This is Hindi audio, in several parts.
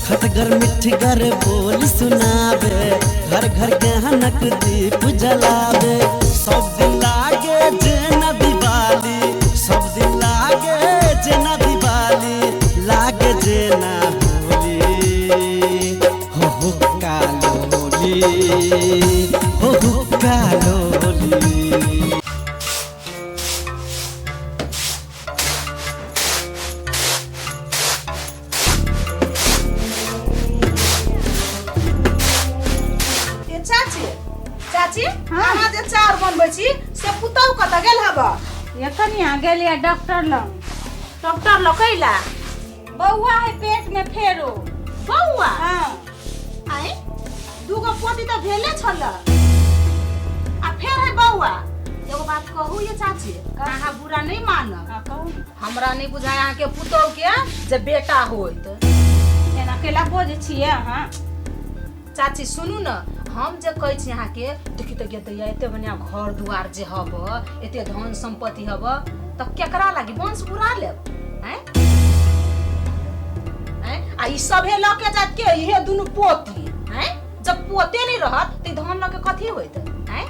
खटगर मिठगर बोल सुनावे, घर घर गहनक दीप जलावे। सब दिन लागे जेना दिवाली, सब दिन लागे जेना दिवाली, लागे जेना होली। हो कालोली, हो कालोली। चाची अहाँ जे चार बनबै छी से पुतौ कतऽ गेल हबा? एखनिया गेलिए डॉक्टर लग। डॉक्टर लग कैला? बौआ है पेट में फेरो। बौआ? हाँ। आइ दूगो पोती तऽ भेले छल आ फेर है बौआ। एगो बात कहू ये चाची, अहाँ बुरा नहीं मानब। हाँ कहू। हमरा नहीं बुझाय अहाँ के पुतौ के जे बेटा होइत। एना केला बोझ छिए अहाँ? चाची सुनू न, हम जे कहै छी अहाँ के देखि त गे दैया एते बढ़िया घर दुआर जे हब, एते धन संपत्ति हब, त केकरा लागी वंश बुरा लेब? हैं? हैं? आ ई सभे ल के जात के इहे दुनु पोती, हैं? जब पोते नहीं रहत त धन ल के कथी होइत? हैं?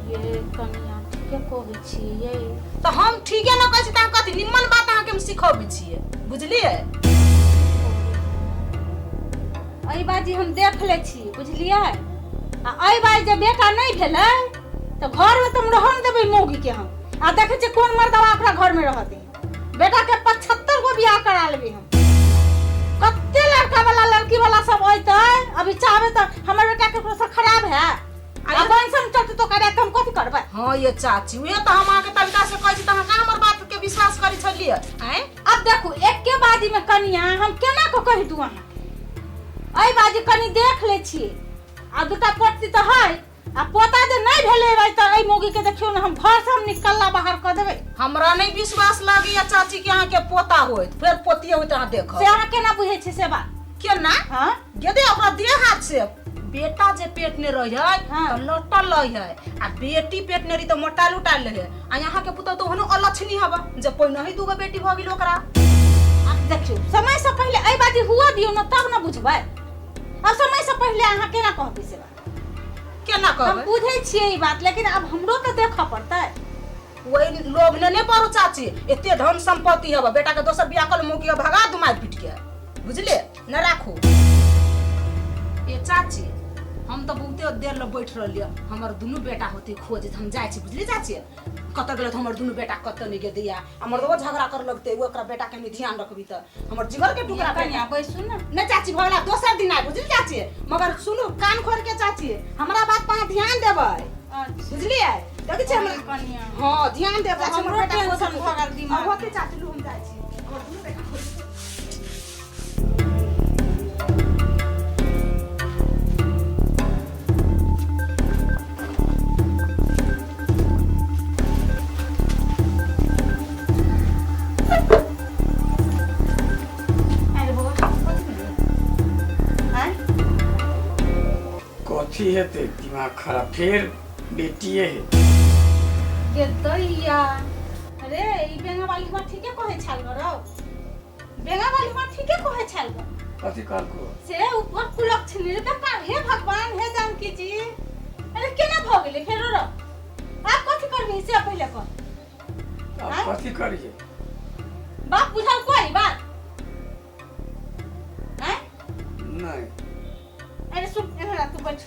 ये कनिया ठीके कहै छिए। त हम ठीके न कहै छी त कथी निम्मन बात अहाँ के हम सिखबै छिए, बुझलिए? एहि बाजी हम देख ले छी, बुझलिए? आ एहि बार जे बेटा नहीं भेलै तो घर में तुम रहन देबै मौगी के हम। आ देखे छी कोन मर्दवा अपना घर में रहते। बेटा के 75 गो बियाह करा लेबै हम। कत्ते लड़का वाला लड़की वाला सब होइतै, अभी चाहबे त हमर बेटा के प्रोसेस खराब है। आ वंशम चलते तो करे हम कथि करबै? हां ये चाची, वे त हम आके तरीका से कहै छी त अहाँ हमर बात के विश्वास करै छलिए, हैं? अब देखो एके बाजी में कनिया हम केना को कहि दू अहाँ? एहि बाजी कनी देख ले छी। आ दुटा पोती तो है, आ पोता जे नहीं भेले भाई त एहि मौगी के देखियो न हम घर से हम निकलला बाहर क देबै। हमरा नहीं विश्वास लागैया चाची कि अहाँ के पोता होइत, फिर पोती होइत अहाँ देखब। से अहाँ केना बुझै छी से बात? केना? हां गेदे ओकरा देह हाथ से बेटा जे पेट ने रह जाय हाँ। त लटल रह आ बेटी पेट ने रही त मोटा लुटाल रहे। आ यहाँ के पुतौ तो हनो अलक्षणी हबा जे पहिने ही दूगो बेटी भ गेल ओकरा। अब देखियो समय से पहले एहि बाजी हुआ दियो न तब न बुझबै। अब समय से पहले अहाँ केना कहबै से बात? केना हम कहबै? बुझै छियै ई बात, लेकिन अब हमरो त देख पड़तै। वही लोभ ने पड़ो चाची, एते धन संपत्ति हबा, बेटा के दोसर बियाह कर मुकी के भगा दू मार पीट के, बुझले? न राखू। ए चाची हम तो बहुते देर ल बैठ रहलिए, हमर दुनु बेटा होते खोज हम जाय छी, बुझली चाची? कत गेल हमर दुनु बेटा कत नहीं गे दैया, हमर दो झगड़ा कर लगते ओकरा बेटा के ध्यान रखबी त हमर जिगर के टुकड़ा कनिया बैसु न। न चाची भगला दोसर दिन आइ, बुझली चाची? मगर सुनु कान खोल के चाची, हमरा बात पर ध्यान देबै, अच्छा बुझलिए? देखै छी हमरा कनिया। हां ध्यान देबै चाची, हमरो हमर बेटा टेंशन भ गेल दिमाग। होते चाची लू हम जाय छी, हमर दुनु बेटा खोज। कथी हेतै दिमाग खराब? फिर बेटिए है। के दैया अरे ई बेंगा वाली बात ठीके कहै छल रो। बेंगा वाली बात ठीके कहै छल रो। कथी कहलको? से ऊपर कुलक्षणी रे बेटा, हे भगवान हे जानकी जी। अरे केना भ गेलै फेरो रो? आप कथि करबी से पहिले कह। अब कथी करिए? बाप बुझाउ कोई बात? हैं? नहीं अरे सुन एना तू बैठ,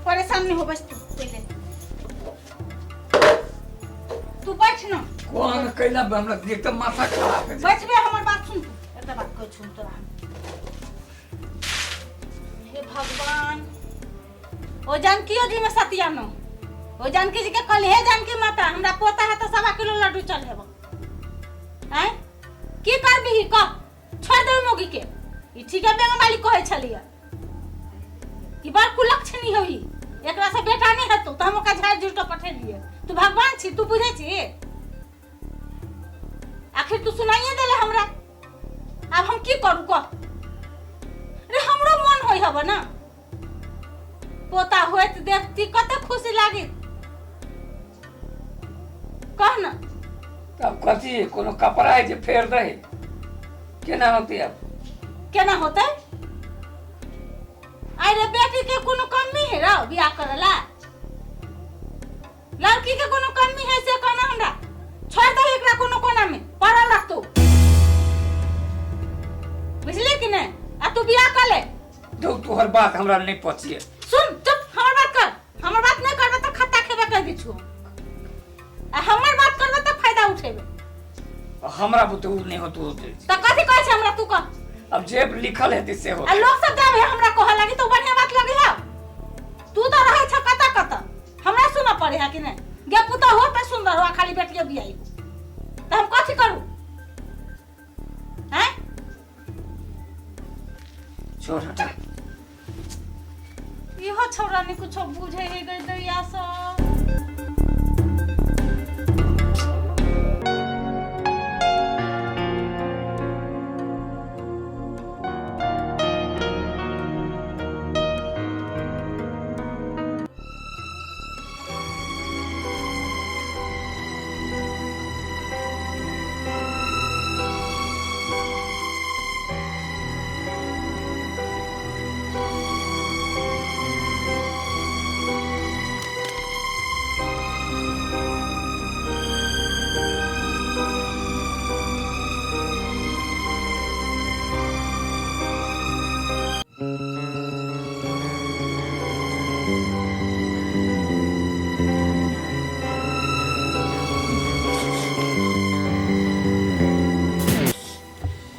परेशान नहीं हो, बस तू पहले तू बैठ ना। कौन कैला हमरा एकदम माथा खराब है। बैठ बे, हमर बात सुन, एकटा बात कह सुन तोरा। हे भगवान, ओ जानकी जी में सतिया न, ओ जानकी जी के कहली हे जानकी माता हमरा पोता है तो 1.25 किलो लड्डू चल हेबो। हैं की करबी कह, छोड़ दे मोगी के। ई ठीक है बेंगा वाली कहै छलिया ई बार कुलक्षणी होई, एकरा से बेटा नहीं हेतौ त हम ओकरा झाड़ झूठ पठेलिए। तू भगवान छी, तू बुझै छी? आखिर तू सुनाइए देले हमरा, अब हम की करू कह? रे हमरो मन होई हबो ना, पोता होइत देखती कते खुशी लागी। कह ना तब कथी कोनो कपड़ा है जे फेर दे? केना होती अब केना होते अरे बेटी के कोनो कमी है रो बियाह करला लड़की के कोनो कमी है से कहना हमरा छोड़ दे एकरा कोनो कोना में पड़ल रख तू बुझली कि नहीं आ तू बियाह कर ले दो तोहर बात हमरा नहीं पचिए सुन चुप हमर बात कर हमर बात नहीं करबे त खत्ता खेबे कह दी छु आ हमर बात करबे त फायदा उठेबे हमरा बुते उ नहीं होतो त कथि कहै छै हमरा तू कह अब जे लिखल है दिसे हो आ लोग सब जाबे हमरा कह लगी तो बढ़िया बात लगी है तू तो रहै छ कता कता हमरा सुना पड़े है कि नहीं गे पुता हो पे सुंदर हो खाली बेटिया बियाई त हम कथि करू हैं छोड़ हटा इहो छोरा ने कुछ बुझे है गई दैया सा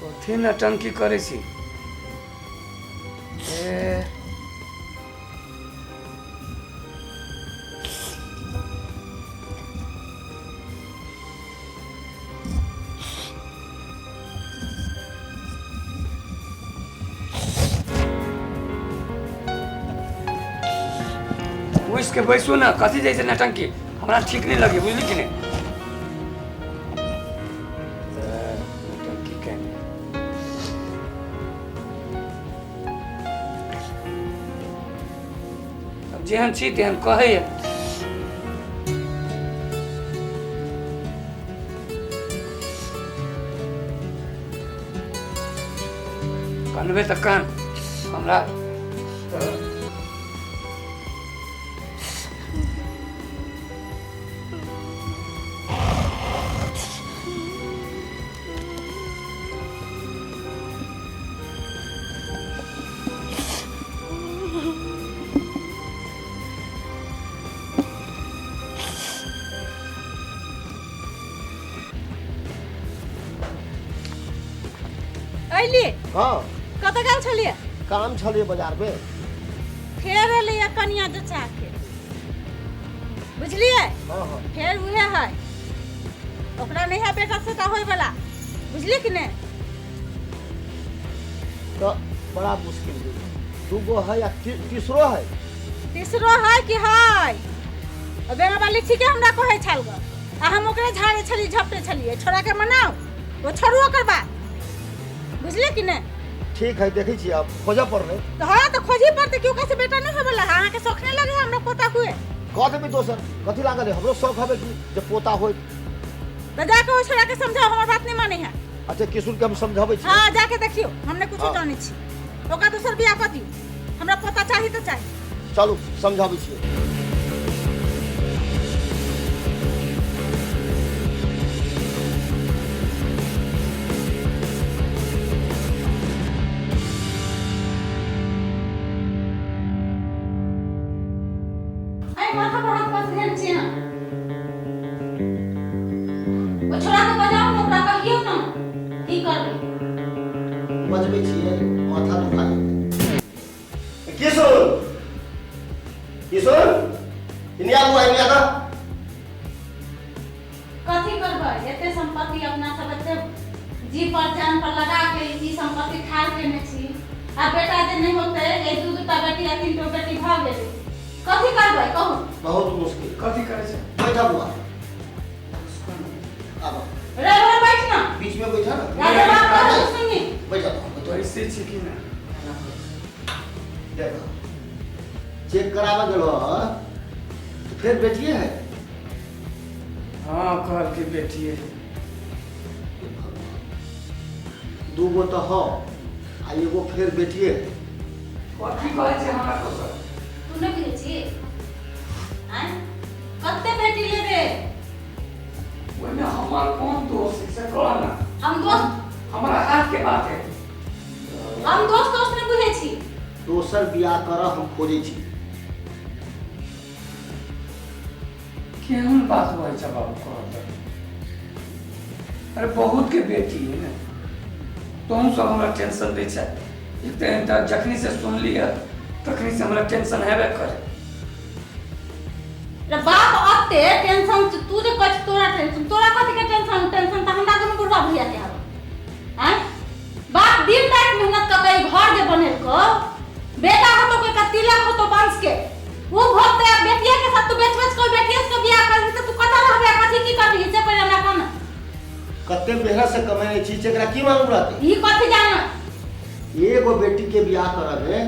कथी नटंकी करे छी ए उसके बैसू ना कथी जैसे नटंकी हमरा ठीक नहीं लगी बुझली कि नहीं नटंकी कहने अब जेहन छी तेहन कहै कनबे तऽ कान हमरा अइली हाँ कत गेल छलिए काम छलिए बाजार में फेर एलिए कनिया जचा के बुझलिए हाँ हाँ फेर उहे है ओकरा नहीं है बेटा से का होय वाला बुझली कि नहीं तो बड़ा मुश्किल है दूगो है या तीसरो है तीसरो है कि है बेरा वाली ठीक है हमरा कहै छल ग आ हम ओकरे झाड़े छली झपटे छलिए छोरा के मनाओ वो छोड़ू ओकर बात बुझली कि नहीं ठीक है देखी छी अब खोजा पड़ रहे तो हाँ तो खोजी पड़ते क्यों कैसे बेटा नहीं होबला हाँ के शौक नहीं लगे हमरा पोता हुए कह भी दोसर कथी लागल है हमरो शौक हवे कि जब पोता होय तो जाके वो छोरा के समझाओ हमर बात नहीं माने है अच्छा किशोर के हम समझाबै छी हाँ जाके देखियो हमने कुछ हाँ। जाने छी ओका दूसर बियाह कर दियो हमरा पोता चाहिए तो चाहिए चलू समझाबै छी आई माथा पर हाथ पास ध्यान छी ना वो छोरा के बजाओ ना ओकरा कहियो ना की करबे बजबै छी माथा दुखा किशोर किशोर इनिया बुआ इनिया दा कथी करबे एते संपत्ति अपना सब एते जी पर जान पर लगा के ई संपत्ति खार के ने छी आ बेटा जे नहीं होते ए दूटा बेटी आ तीन बेटी भ गेलै कथी करबे कहू बहुत मुश्किल कथी करे छै बैठा बुआ अब रे रे बैठ ना बीच में बैठा ना राजा बाप का सुनी बैठा तो ऐसे छी कि ना देखो चेक करावा गेलो तो फिर बेटिए है हाँ कहल के बेटिए दू गो तो हो आ एगो फिर बेटिए है। कथी कहै छै हमरा दोसर तू नहीं बुझे छी हैं कत्ते बेटी लेबे ओइमे हमर कोन दोस्त से कह ना हम दोस्त हमरा हाथ के बात है नहीं बुझे छी दोसर बियाह कर हम खोजे छी। केहन बात होइ छै बाबू कहत अरे बहुत के बेटी है ना तुम सब हमरा टेंशन दै छै एक तो जखनी से सुन लिया तखनी से हमरा टेंशन हेबे करे रे बाप अत्ते टेंशन तू जे कछ तोरा कथि के टेंशन त हमरा दुनु बुढ़वा भैया के हब हैं बाप दिन रात मेहनत क के घर जे बनेल को बेटा हो तो कोई का तिलक हो तो वंश के वो भोगते बेटिया के साथ तू बेच कोई बेटिया से बियाह कर तू कता रहबे कथि की करबी से पहले हमरा कोन कत्ते मेहनत से कमाई छी एकरा की मालूम रहते ई कथि जाना एगो बेटी के बियाह करबे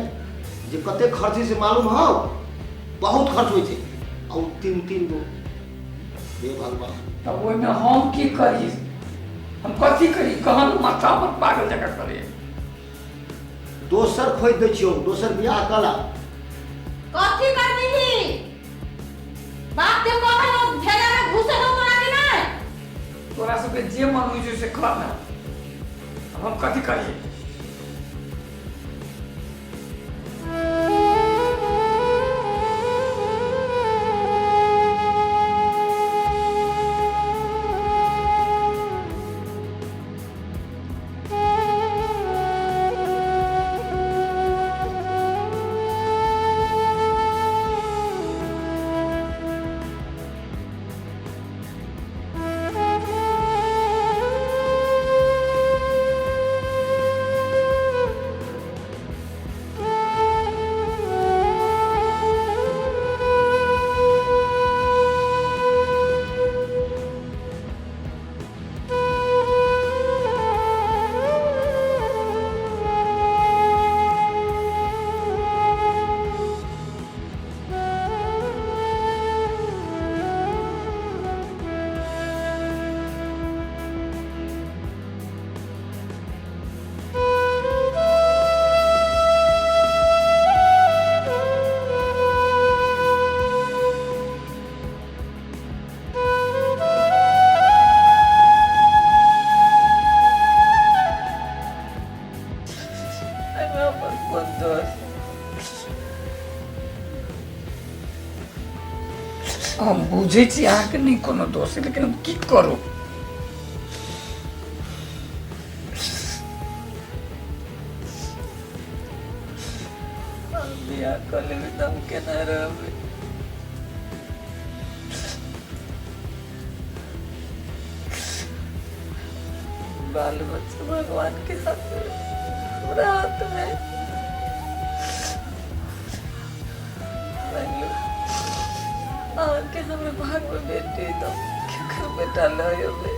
जे कते खर्ची से मालूम हो बहुत खर्च होई छै और तीन गो हे भगवान तब ओइमे हम की करी हम कथी करी कहन माथा पर पागल जगह करे दोसर खोज दै छियो दोसर बियाह कला कथि करबी बाप के कहनो भेला में घुसे दो तोरा के नहीं तोरा सबके जे मन होइ छै से कर ना अब हम कथी करिए हम बुझे छी अहाँके नहीं कोनो दोष है लेकिन हम की करू बियाह कर लेबै तऽ हम केना रहबै बाल बच्चा भगवान के साथ पूरा हाथ में आके हमें भाग में बेटे तो क्या कर बेटा लायो बे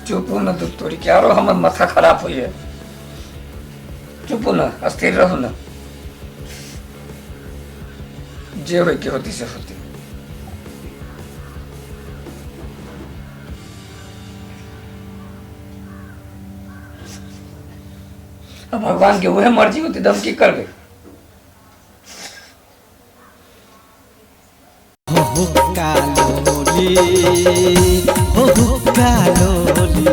चुप हो ना तोरी क्या रो हमार माथा खराब हुई है चुप हो ना अस्थिर रहो ना जे हो के होती से होती अब भगवान के वह मर्जी होती तो हम की करबे कालोली कालोली